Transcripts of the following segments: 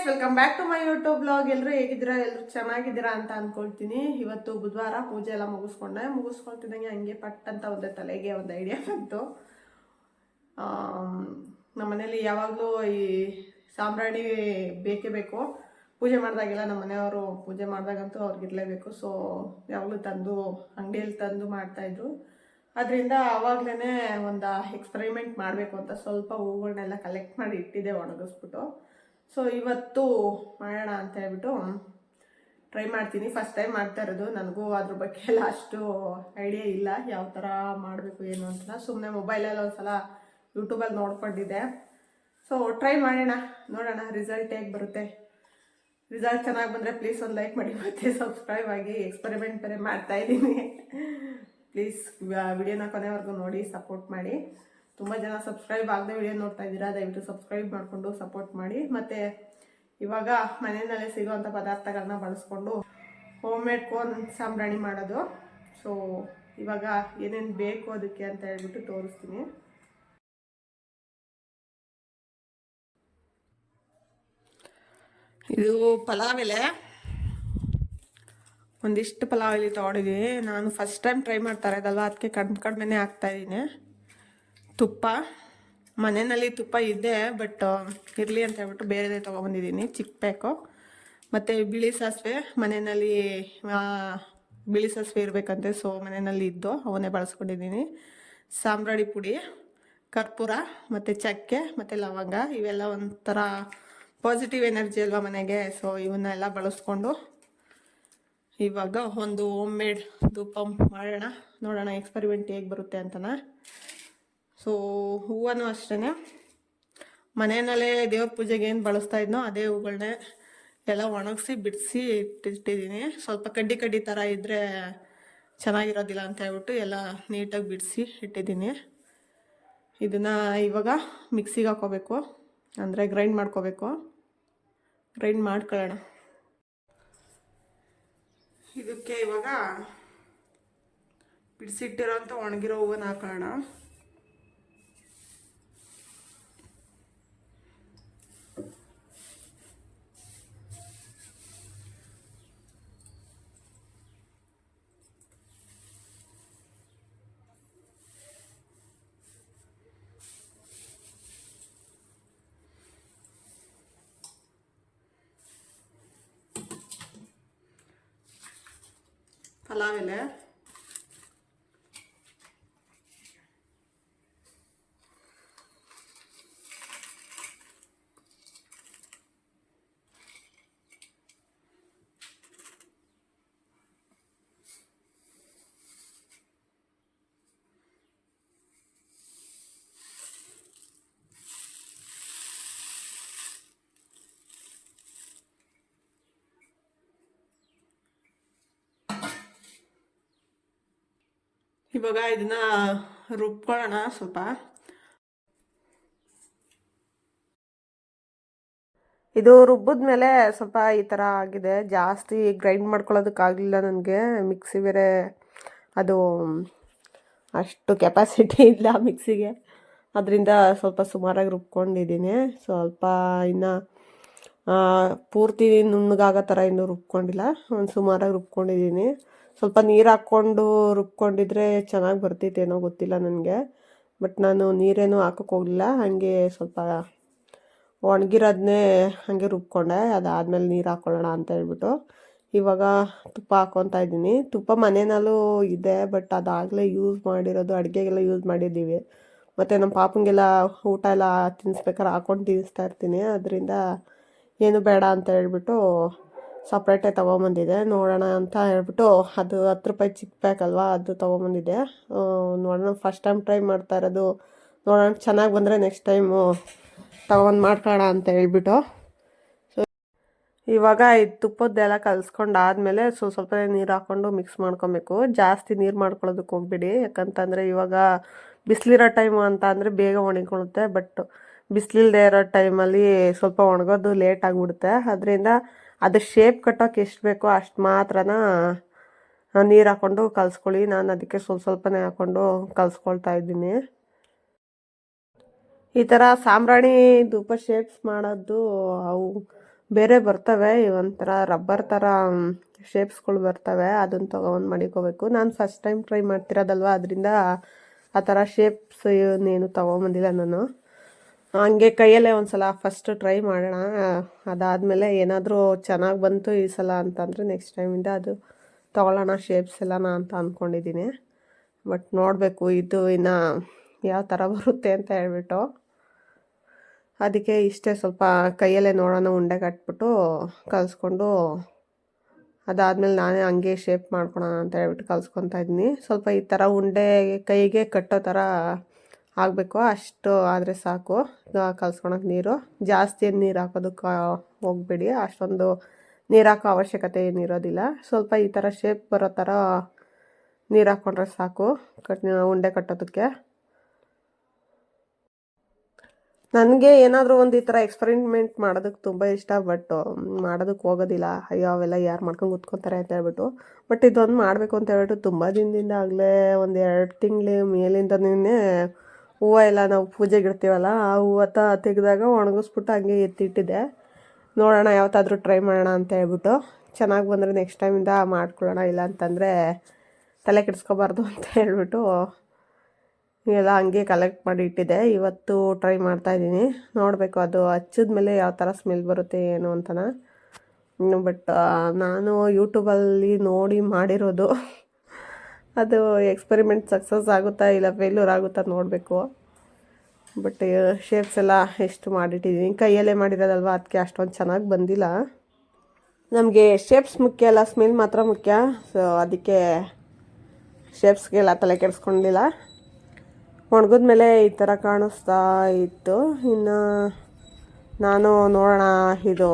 Welcome back to my YouTube blog. ಎಲ್ಲರೂ ಹೇಗಿದ್ದೀರಾ? ಎಲ್ಲರೂ ಚೆನ್ನಾಗಿದ್ದೀರಾ ಅಂತ ಅಂದ್ಕೊಳ್ತೀನಿ. ಇವತ್ತು ಬುಧವಾರ, ಪೂಜೆ ಎಲ್ಲ ಮುಗಿಸ್ಕೊಳ್ತಿದ್ದಂಗೆ ಹಂಗೆ ಪಟ್ ಅಂತ ಒಂದು ತಲೆಗೆ ಒಂದು ಐಡಿಯಾ ಬಂತು. ನಮ್ಮ ಮನೇಲಿ ಯಾವಾಗಲೂ ಈ ಸಾಂಬ್ರಾಣಿ ಬೇಕೇ ಬೇಕು. ಪೂಜೆ ಮಾಡಿದಾಗೆಲ್ಲ ನಮ್ಮ ಮನೆಯವರು ಪೂಜೆ ಮಾಡಿದಾಗಂತೂ ಅವ್ರಿಗಿರಲೇಬೇಕು. ಸೊ ಯಾವಾಗಲೂ ತಂದು ಅಂಗಡಿಯಲ್ಲಿ ತಂದು ಮಾಡ್ತಾಯಿದ್ರು. ಅದರಿಂದ ಆವಾಗಲೇ ಒಂದು ಎಕ್ಸ್ಪೆರಿಮೆಂಟ್ ಮಾಡಬೇಕು ಅಂತ ಸ್ವಲ್ಪ ಹೂಗಳನ್ನೆಲ್ಲ ಕಲೆಕ್ಟ್ ಮಾಡಿ ಇಟ್ಟಿದ್ದೆ ಒಣಗಿಸ್ಬಿಟ್ಟು. ಸೊ ಇವತ್ತು ಮಾಡೋಣ ಅಂತ ಹೇಳ್ಬಿಟ್ಟು ಟ್ರೈ ಮಾಡ್ತೀನಿ. ಫಸ್ಟ್ ಟೈಮ್ ಮಾಡ್ತಾ ಇರೋದು. ನನಗೂ ಅದ್ರ ಬಗ್ಗೆ ಎಲ್ಲ ಅಷ್ಟು ಐಡಿಯಾ ಇಲ್ಲ, ಯಾವ ಥರ ಮಾಡಬೇಕು ಏನು ಅಂತ. ಸುಮ್ಮನೆ ಮೊಬೈಲಲ್ಲಿ ಒಂದ್ಸಲ ಯೂಟ್ಯೂಬಲ್ಲಿ ನೋಡ್ಕೊಂಡಿದ್ದೆ. ಸೊ ಟ್ರೈ ಮಾಡೋಣ, ನೋಡೋಣ ರಿಸಲ್ಟ್ ಹೇಗೆ ಬರುತ್ತೆ. ರಿಸಲ್ಟ್ ಚೆನ್ನಾಗಿ ಬಂದರೆ ಪ್ಲೀಸ್ ಒಂದು ಲೈಕ್ ಮಾಡಿ, ಮತ್ತೆ ಸಬ್ಸ್ಕ್ರೈಬ್ ಆಗಿ. ಎಕ್ಸ್ಪೆರಿಮೆಂಟ್ ಬೇರೆ ಮಾಡ್ತಾಯಿದ್ದೀನಿ. ಪ್ಲೀಸ್ ವಿಡಿಯೋನ ಕೊನೆವರೆಗೂ ನೋಡಿ, ಸಪೋರ್ಟ್ ಮಾಡಿ. ತುಂಬ ಜನ ಸಬ್ಸ್ಕ್ರೈಬ್ ಆಗದೆ ವಿಡಿಯೋ ನೋಡ್ತಾ ಇದ್ದೀರಾ, ದಯವಿಟ್ಟು ಸಬ್ಸ್ಕ್ರೈಬ್ ಮಾಡಿಕೊಂಡು ಸಪೋರ್ಟ್ ಮಾಡಿ. ಮತ್ತು ಇವಾಗ ಮನೆಯಲ್ಲೇ ಸಿಗೋವಂಥ ಪದಾರ್ಥಗಳನ್ನ ಬಳಸ್ಕೊಂಡು ಹೋಮ್ ಮೇಡ್ ಕೋನ್ ಸಾಂಬ್ರಾಣಿ ಮಾಡೋದು. ಸೊ ಇವಾಗ ಏನೇನು ಬೇಕು ಅದಕ್ಕೆ ಅಂತ ಹೇಳ್ಬಿಟ್ಟು ತೋರಿಸ್ತೀನಿ. ಇದು ಪಲಾವ್ ಎಲೆ, ಒಂದಿಷ್ಟು ಪಲಾವ್ ಎಲೆ ತೊಗೊಂಡಿದ್ದೀನಿ. ನಾನು ಫಸ್ಟ್ ಟೈಮ್ ಟ್ರೈ ಮಾಡ್ತಾ ಇರೋದಲ್ವ, ಅದಕ್ಕೆ ಕಡಿಮೆ ಹಾಕ್ತಾಯಿದ್ದೀನಿ. ತುಪ್ಪ ಮನೆಯಲ್ಲಿ ತುಪ್ಪ ಇದೆ, ಬಟ್ ಇರಲಿ ಅಂತ ಹೇಳ್ಬಿಟ್ಟು ಬೇರೆ ತೊಗೊಬಂದಿದ್ದೀನಿ, ಚಿಕ್ಕ ಪ್ಯಾಕು. ಮತ್ತು ಬಿಳಿ ಸಾಸಿವೆ ಮನೆಯಲ್ಲಿ ಬಿಳಿ ಸಾಸಿವೆ ಇರಬೇಕಂತೆ, ಸೊ ಮನೆಯಲ್ಲಿ ಇದ್ದು ಅವನ್ನೇ ಬಳಸ್ಕೊಂಡಿದ್ದೀನಿ. ಸಾಂಬ್ರಾಣಿ ಪುಡಿ, ಕರ್ಪೂರ ಮತ್ತು ಚಕ್ಕೆ ಮತ್ತು ಲವಂಗ, ಇವೆಲ್ಲ ಒಂಥರ ಪಾಸಿಟಿವ್ ಎನರ್ಜಿ ಅಲ್ವಾ ಮನೆಗೆ. ಸೊ ಇವನ್ನೆಲ್ಲ ಬಳಸ್ಕೊಂಡು ಇವಾಗ ಒಂದು ಹೋಮ್ ಮೇಡ್ ಧೂಪ ಮಾಡೋಣ, ನೋಡೋಣ ಎಕ್ಸ್ಪೆರಿಮೆಂಟ್ ಹೇಗೆ ಬರುತ್ತೆ ಅಂತನ. ಸೊ ಹೂವನ್ನು ಅಷ್ಟೇ ಮನೆಯಲ್ಲೇ ದೇವ್ರ ಪೂಜೆಗೆ ಏನು ಬಳಸ್ತಾ ಇದ್ನೋ ಅದೇ ಹೂಗಳನ್ನೇ ಎಲ್ಲ ಒಣಗಿಸಿ ಬಿಡಿಸಿ ಇಟ್ಟಿದ್ದೀನಿ. ಸ್ವಲ್ಪ ಕಡ್ಡಿ ಥರ ಇದ್ದರೆ ಚೆನ್ನಾಗಿರೋದಿಲ್ಲ ಅಂತ ಹೇಳ್ಬಿಟ್ಟು ಎಲ್ಲ ನೀಟಾಗಿ ಬಿಡಿಸಿ ಇಟ್ಟಿದ್ದೀನಿ. ಇದನ್ನು ಇವಾಗ ಮಿಕ್ಸಿಗೆ ಹಾಕೋಬೇಕು, ಅಂದರೆ ಗ್ರೈಂಡ್ ಮಾಡ್ಕೋಬೇಕು. ಗ್ರೈಂಡ್ ಮಾಡ್ಕೊಳ್ಳೋಣ. ಇದಕ್ಕೆ ಇವಾಗ ಬಿಡಿಸಿಟ್ಟಿರೋಂಥ ಒಣಗಿರೋ ಹೂವನ್ನು ಹಾಕೋಣ. ಪಲಾವ್ ಎಲೆ, ಇವಾಗ ಇದನ್ನ ರುಬ್ಕೊಳ್ಳೋಣ ಸ್ವಲ್ಪ. ಇದು ರುಬ್ಬಿದ್ಮೇಲೆ ಸ್ವಲ್ಪ ಈ ಥರ ಆಗಿದೆ, ಜಾಸ್ತಿ ಗ್ರೈಂಡ್ ಮಾಡ್ಕೊಳ್ಳೋದಕ್ಕಾಗಲಿಲ್ಲ ನನಗೆ. ಮಿಕ್ಸಿ ಬೇರೆ ಅದು ಅಷ್ಟು ಕೆಪಾಸಿಟಿ ಇಲ್ಲ ಮಿಕ್ಸಿಗೆ, ಅದರಿಂದ ಸ್ವಲ್ಪ ಸುಮಾರಾಗಿ ರುಬ್ಕೊಂಡಿದ್ದೀನಿ. ಸ್ವಲ್ಪ ಇನ್ನು ಪೂರ್ತಿ ನುಣ್ಣಗಾಗೋ ಥರ ಇನ್ನೂ ರುಬ್ಕೊಂಡಿಲ್ಲ, ಒಂದು ಸುಮಾರಾಗಿ ರುಬ್ಕೊಂಡಿದ್ದೀನಿ. ಸ್ವಲ್ಪ ನೀರು ಹಾಕ್ಕೊಂಡು ರುಬ್ಕೊಂಡಿದ್ರೆ ಚೆನ್ನಾಗಿ ಬರ್ತಿತ್ತೇನೋ ಗೊತ್ತಿಲ್ಲ ನನಗೆ, ಬಟ್ ನಾನು ನೀರೇನೂ ಹಾಕೋಕ್ಕೆ ಹೋಗಲಿಲ್ಲ. ಹಾಗೆ ಸ್ವಲ್ಪ ಒಣಗಿರೋದನ್ನೇ ಹಾಗೆ ರುಬ್ಕೊಂಡೆ. ಅದಾದಮೇಲೆ ನೀರು ಹಾಕ್ಕೊಳ್ಳೋಣ ಅಂತ ಹೇಳ್ಬಿಟ್ಟು ಇವಾಗ ತುಪ್ಪ ಹಾಕ್ಕೊತಾ ಇದ್ದೀನಿ. ತುಪ್ಪ ಮನೆಯಲ್ಲೂ ಇದೆ, ಬಟ್ ಅದಾಗಲೇ ಯೂಸ್ ಮಾಡಿರೋದು, ಅಡುಗೆಗೆಲ್ಲ ಯೂಸ್ ಮಾಡಿದ್ದೀವಿ. ಮತ್ತು ನಮ್ಮ ಪಾಪಂಗೆಲ್ಲ ಊಟ ಎಲ್ಲ ತಿನ್ನಿಸ್ಬೇಕಾದ್ರೆ ಹಾಕ್ಕೊಂಡು ತಿನ್ನಿಸ್ತಾ ಇರ್ತೀನಿ. ಅದರಿಂದ ಏನು ಬೇಡ ಅಂತ ಹೇಳ್ಬಿಟ್ಟು ಸಪ್ರೇಟೇ ತೊಗೊಂಬಂದಿದೆ. ನೋಡೋಣ ಅಂತ ಹೇಳ್ಬಿಟ್ಟು ಅದು 10 ರೂಪಾಯಿ ಚಿಕ್ಕ ಪ್ಯಾಕ್ ಅಲ್ವಾ, ಅದು ತೊಗೊಂಬಂದಿದ್ದೆ. ನೋಡೋಣ, ಫಸ್ಟ್ ಟೈಮ್ ಟ್ರೈ ಮಾಡ್ತಾ ಇರೋದು. ನೋಡೋಣ ಚೆನ್ನಾಗಿ ಬಂದರೆ ನೆಕ್ಸ್ಟ್ ಟೈಮು ತೊಗೊಂಡು ಮಾಡ್ಕೊಳ್ಳೋಣ ಅಂತ ಹೇಳ್ಬಿಟ್ಟು. ಸೊ ಇವಾಗ ಇದು ತುಪ್ಪದ್ದೆಲ್ಲ ಕಲಿಸ್ಕೊಂಡಾದ್ಮೇಲೆ ಸ್ವಲ್ಪ ನೀರು ಹಾಕ್ಕೊಂಡು ಮಿಕ್ಸ್ ಮಾಡ್ಕೊಬೇಕು. ಜಾಸ್ತಿ ನೀರು ಮಾಡ್ಕೊಳ್ಳೋದಕ್ಕೆ ಹೋಗ್ಬಿಡಿ, ಯಾಕಂತಂದರೆ ಇವಾಗ ಬಿಸಿಲಿರೋ ಟೈಮು ಅಂತ ಅಂದರೆ ಬೇಗ ಒಣಗಿಕೊಳ್ಳುತ್ತೆ. ಬಟ್ ಬಿಸಿಲಿಲ್ಲದೆ ಇರೋ ಟೈಮಲ್ಲಿ ಸ್ವಲ್ಪ ಒಣಗೋದು ಲೇಟ್ ಆಗಿಬಿಡುತ್ತೆ. ಅದರಿಂದ ಅದು ಶೇಪ್ ಕಟ್ಟೋಕೆ ಎಷ್ಟು ಬೇಕೋ ಅಷ್ಟು ಮಾತ್ರ ನೀರು ಹಾಕ್ಕೊಂಡು ಕಲಿಸ್ಕೊಳ್ಳಿ. ನಾನು ಅದಕ್ಕೆ ಸ್ವಲ್ಪನೇ ಹಾಕ್ಕೊಂಡು ಕಲಿಸ್ಕೊಳ್ತಾ ಇದ್ದೀನಿ. ಈ ಥರ ಸಾಂಬ್ರಾಣಿ ಧೂಪ ಶೇಪ್ಸ್ ಮಾಡೋದು ಅವು ಬೇರೆ ಬರ್ತವೆ ಒಂಥರ ರಬ್ಬರ್ ಥರ ಶೇಪ್ಸ್ಗಳು ಬರ್ತವೆ, ಅದನ್ನು ತೊಗೊಂಡು ಮಡಿಕೋಬೇಕು. ನಾನು ಫಸ್ಟ್ ಟೈಮ್ ಟ್ರೈ ಮಾಡ್ತಿರೋದಲ್ವ, ಅದರಿಂದ ಆ ಥರ ಶೇಪ್ಸ್ ಏನು ತೊಗೊಂಬಂದಿಲ್ಲ ನಾನು. ಹಂಗೆ ಕೈಯಲ್ಲೇ ಒಂದು ಸಲ ಫಸ್ಟ್ ಟ್ರೈ ಮಾಡೋಣ, ಅದಾದಮೇಲೆ ಏನಾದರೂ ಚೆನ್ನಾಗಿ ಬಂತು ಈ ಸಲ ಅಂತಂದರೆ ನೆಕ್ಸ್ಟ್ ಟೈಮಿಂದ ಅದು ತೊಗೊಳ್ಳೋಣ ಶೇಪ್ಸ್ ಎಲ್ಲನ ಅಂತ ಅಂದ್ಕೊಂಡಿದ್ದೀನಿ. ಬಟ್ ನೋಡಬೇಕು ಇದು ಇನ್ನು ಯಾವ ಥರ ಬರುತ್ತೆ ಅಂತ ಹೇಳ್ಬಿಟ್ಟು. ಅದಕ್ಕೆ ಇಷ್ಟೇ ಸ್ವಲ್ಪ ಕೈಯಲ್ಲೇ ನೋಡೋಣ ಉಂಡೆ ಕಟ್ಬಿಟ್ಟು ಕಲಿಸ್ಕೊಂಡು ಅದಾದಮೇಲೆ ನಾನೇ ಹಂಗೆ ಶೇಪ್ ಮಾಡ್ಕೊಳೋಣ ಅಂತ ಹೇಳ್ಬಿಟ್ಟು ಕಲಿಸ್ಕೊತಾ ಇದ್ದೀನಿ. ಸ್ವಲ್ಪ ಈ ಥರ ಉಂಡೆ ಕೈಗೆ ಕಟ್ಟೋ ಥರ ಆಗಬೇಕು, ಅಷ್ಟು ಆದರೆ ಸಾಕು. ಕಲಿಸ್ಕೊಳಕ್ಕೆ ನೀರು ಜಾಸ್ತಿ ಏನು ನೀರು ಹಾಕೋದಕ್ಕೆ ಹೋಗಬೇಡಿ, ಅಷ್ಟೊಂದು ನೀರು ಹಾಕೋ ಅವಶ್ಯಕತೆ ಏನಿರೋದಿಲ್ಲ. ಸ್ವಲ್ಪ ಈ ಥರ ಶೇಪ್ ಬರೋ ಥರ ನೀರು ಹಾಕ್ಕೊಂಡ್ರೆ ಸಾಕು ಉಂಡೆ ಕಟ್ಟೋದಕ್ಕೆ. ನನಗೆ ಏನಾದರೂ ಒಂದು ಈ ಥರ ಎಕ್ಸ್ಪರಿಮೆಂಟ್ ಮಾಡೋದಕ್ಕೆ ತುಂಬ ಇಷ್ಟ, ಬಟ್ ಮಾಡೋದಕ್ಕೆ ಹೋಗೋದಿಲ್ಲ. ಅಯ್ಯೋ ಅವೆಲ್ಲ ಯಾರು ಮಾಡ್ಕೊಂಡು ಕೂತ್ಕೊತಾರೆ ಅಂತ ಹೇಳ್ಬಿಟ್ಟು. ಬಟ್ ಇದೊಂದು ಮಾಡಬೇಕು ಅಂತ ಹೇಳ್ಬಿಟ್ಟು ತುಂಬ ದಿನದಿಂದ ಆಗಲೇ ಒಂದು 2 ತಿಂಗಳ ಮೇಲಿಂದನೇ ಹೂವು ಎಲ್ಲ ನಾವು ಪೂಜೆಗೆ ಇಡ್ತೀವಲ್ಲ, ಆ ಹೂವು ತೆಗೆದಾಗ ಒಣಗಿಸ್ಬಿಟ್ಟು ಹಂಗೆ ಎತ್ತಿಟ್ಟಿದ್ದೆ. ನೋಡೋಣ ಯಾವತ್ತಾದರೂ ಟ್ರೈ ಮಾಡೋಣ ಅಂತ ಹೇಳ್ಬಿಟ್ಟು. ಚೆನ್ನಾಗಿ ಬಂದರೆ ನೆಕ್ಸ್ಟ್ ಟೈಮಿಂದ ಮಾಡ್ಕೊಳ್ಳೋಣ, ಇಲ್ಲ ಅಂತಂದರೆ ತಲೆ ಕೆಡಿಸ್ಕೋಬಾರ್ದು ಅಂತ ಹೇಳ್ಬಿಟ್ಟು ಎಲ್ಲ ಹಂಗೆ ಕಲೆಕ್ಟ್ ಮಾಡಿ ಇಟ್ಟಿದ್ದೆ. ಇವತ್ತು ಟ್ರೈ ಮಾಡ್ತಾಯಿದ್ದೀನಿ, ನೋಡಬೇಕು ಅದು ಹಚ್ಚಿದ ಮೇಲೆ ಯಾವ ಥರ ಸ್ಮೆಲ್ ಬರುತ್ತೆ ಏನು ಅಂತನ. ಬಟ್ ನಾನು ಯೂಟ್ಯೂಬಲ್ಲಿ ನೋಡಿ ಮಾಡಿರೋದು, ಅದು ಎಕ್ಸ್ಪೆರಿಮೆಂಟ್ ಸಕ್ಸಸ್ ಆಗುತ್ತಾ ಇಲ್ಲ ಫೇಲ್ಯೂರ್ ಆಗುತ್ತಾ ನೋಡಬೇಕು. ಬಟ್ ಶೇಪ್ಸ್ ಎಲ್ಲ ಎಷ್ಟು ಮಾಡಿಟ್ಟಿದ್ದೀನಿ, ಕೈಯಲ್ಲೇ ಮಾಡಿರೋದಲ್ವ, ಅದಕ್ಕೆ ಅಷ್ಟೊಂದು ಚೆನ್ನಾಗಿ ಬಂದಿಲ್ಲ. ನಮಗೆ ಶೇಪ್ಸ್ ಮುಖ್ಯ ಅಲ್ಲ, ಸ್ಮೆಲ್ ಮಾತ್ರ ಮುಖ್ಯ. ಸೊ ಅದಕ್ಕೆ ಶೇಪ್ಸ್ಗೆಲ್ಲ ತಲೆ ಕೆಡಿಸ್ಕೊಂಡಿಲ್ಲ. ಒಣಗಿದ್ಮೇಲೆ ಈ ಥರ ಕಾಣಿಸ್ತಾ ಇತ್ತು. ಇನ್ನು ನಾನು ನೋಡೋಣ ಇದು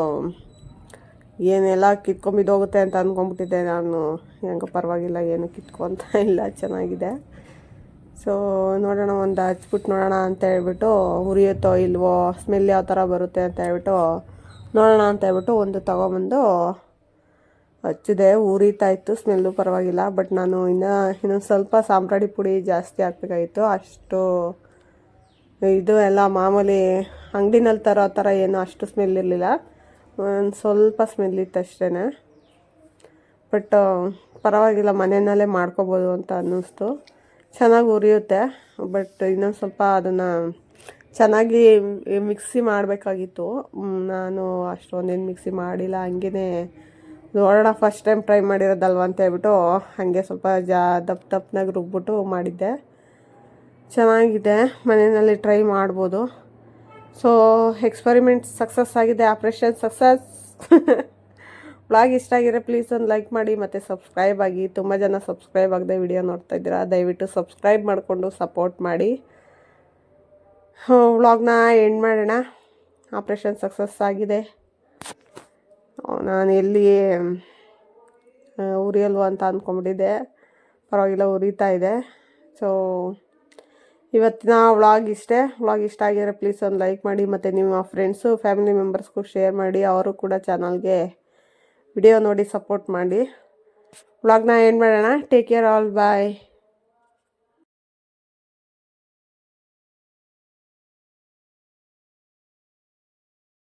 ಏನೆಲ್ಲ ಕಿತ್ಕೊಂಬಿದ್ದೋಗುತ್ತೆ ಅಂತ ಅಂದ್ಕೊಂಬಿಟ್ಟಿದ್ದೆ ನಾನು. ಹೆಂಗೋ ಪರವಾಗಿಲ್ಲ, ಏನು ಕಿತ್ಕೊತ ಇಲ್ಲ, ಚೆನ್ನಾಗಿದೆ. ಸೊ ನೋಡೋಣ, ಒಂದು ಹಚ್ಬಿಟ್ಟು ನೋಡೋಣ ಅಂತ ಹೇಳ್ಬಿಟ್ಟು, ಉರಿಯುತ್ತೋ ಇಲ್ವೋ, ಸ್ಮೆಲ್ ಯಾವ ಥರ ಬರುತ್ತೆ ಅಂತ ಹೇಳ್ಬಿಟ್ಟು ನೋಡೋಣ ಅಂತ ಹೇಳ್ಬಿಟ್ಟು ಒಂದು ತೊಗೊಬಂದು ಹಚ್ಚಿದೆ. ಉರಿತಾಯಿತ್ತು, ಸ್ಮೆಲ್ಲು ಪರವಾಗಿಲ್ಲ. ಬಟ್ ನಾನು ಇನ್ನೊಂದು ಸ್ವಲ್ಪ ಸಾಂಬ್ರಾಣಿ ಪುಡಿ ಜಾಸ್ತಿ ಹಾಕ್ಬೇಕಾಗಿತ್ತು. ಅಷ್ಟು ಇದು ಎಲ್ಲ ಮಾಮೂಲಿ ಅಂಗಡಿನಲ್ಲಿ ತರೋ ಥರ ಏನು ಅಷ್ಟು ಸ್ಮೆಲ್ ಇರಲಿಲ್ಲ, ಒಂದು ಸ್ವಲ್ಪ ಸ್ಮೆಲ್ ಇತ್ತು ಅಷ್ಟೇ. ಬಟ್ ಪರವಾಗಿಲ್ಲ, ಮನೆಯಲ್ಲೇ ಮಾಡ್ಕೋಬೋದು ಅಂತ ಅನ್ನಿಸ್ತು. ಚೆನ್ನಾಗಿ ಉರಿಯುತ್ತೆ. ಬಟ್ ಇನ್ನೊಂದು ಸ್ವಲ್ಪ ಅದನ್ನು ಚೆನ್ನಾಗಿ ಮಿಕ್ಸಿ ಮಾಡಬೇಕಾಗಿತ್ತು. ನಾನು ಅಷ್ಟೊಂದೇನು ಮಿಕ್ಸಿ ಮಾಡಿಲ್ಲ, ಹಂಗೇ ನೋಡೋಣ ಫಸ್ಟ್ ಟೈಮ್ ಟ್ರೈ ಮಾಡಿರೋದಲ್ವ ಅಂತ ಹೇಳ್ಬಿಟ್ಟು ಹಾಗೆ ಸ್ವಲ್ಪ ದಪ್ಪನಾಗಿ ರುಬ್ಬಿಟ್ಟು ಮಾಡಿದ್ದೆ. ಚೆನ್ನಾಗಿದೆ, ಮನೆಯಲ್ಲಿ ಟ್ರೈ ಮಾಡ್ಬೋದು. ಸೊ ಎಕ್ಸ್ಪರಿಮೆಂಟ್ ಸಕ್ಸಸ್ ಆಗಿದೆ, ಆಪ್ರೇಷನ್ ಸಕ್ಸಸ್. ವ್ಲಾಗ್ ಇಷ್ಟ ಆಗಿರೋ ಪ್ಲೀಸ್ ಒಂದು ಲೈಕ್ ಮಾಡಿ ಮತ್ತು ಸಬ್ಸ್ಕ್ರೈಬ್ ಆಗಿ. ತುಂಬ ಜನ ಸಬ್ಸ್ಕ್ರೈಬ್ ಆಗದೆ ವಿಡಿಯೋ ನೋಡ್ತಾ ಇದ್ದೀರಾ, ದಯವಿಟ್ಟು ಸಬ್ಸ್ಕ್ರೈಬ್ ಮಾಡಿಕೊಂಡು ಸಪೋರ್ಟ್ ಮಾಡಿ. ವ್ಲಾಗ್ನ ಎಂಡ್ ಮಾಡೋಣ. ಆಪ್ರೇಷನ್ ಸಕ್ಸಸ್ ಆಗಿದೆ. ನಾನು ಎಲ್ಲಿ ಉರಿಯಲ್ವ ಅಂತ ಅಂದ್ಕೊಂಬಿಟ್ಟಿದ್ದೆ, ಪರವಾಗಿಲ್ಲ ಉರಿತಾ ಇದೆ. ಸೊ ಇವತ್ತಿನ ವ್ಲಾಗ್ ಇಷ್ಟೇ. ವ್ಲಾಗ್ ಇಷ್ಟ ಆಗಿದ್ರೆ ಪ್ಲೀಸ್ ಒಂದು ಲೈಕ್ ಮಾಡಿ ಮತ್ತು ನಿಮ್ಮ ಫ್ರೆಂಡ್ಸು ಫ್ಯಾಮಿಲಿ ಮೆಂಬರ್ಸ್ಗೂ ಶೇರ್ ಮಾಡಿ, ಅವರು ಕೂಡ ಚಾನಲ್ಗೆ ವಿಡಿಯೋ ನೋಡಿ ಸಪೋರ್ಟ್ ಮಾಡಿ. ವ್ಲಾಗ್ನ ಎಂಡ್ ಮಾಡೋಣ. ಟೇಕ್ ಕೇರ್, ಆಲ್ ಬಾಯ್.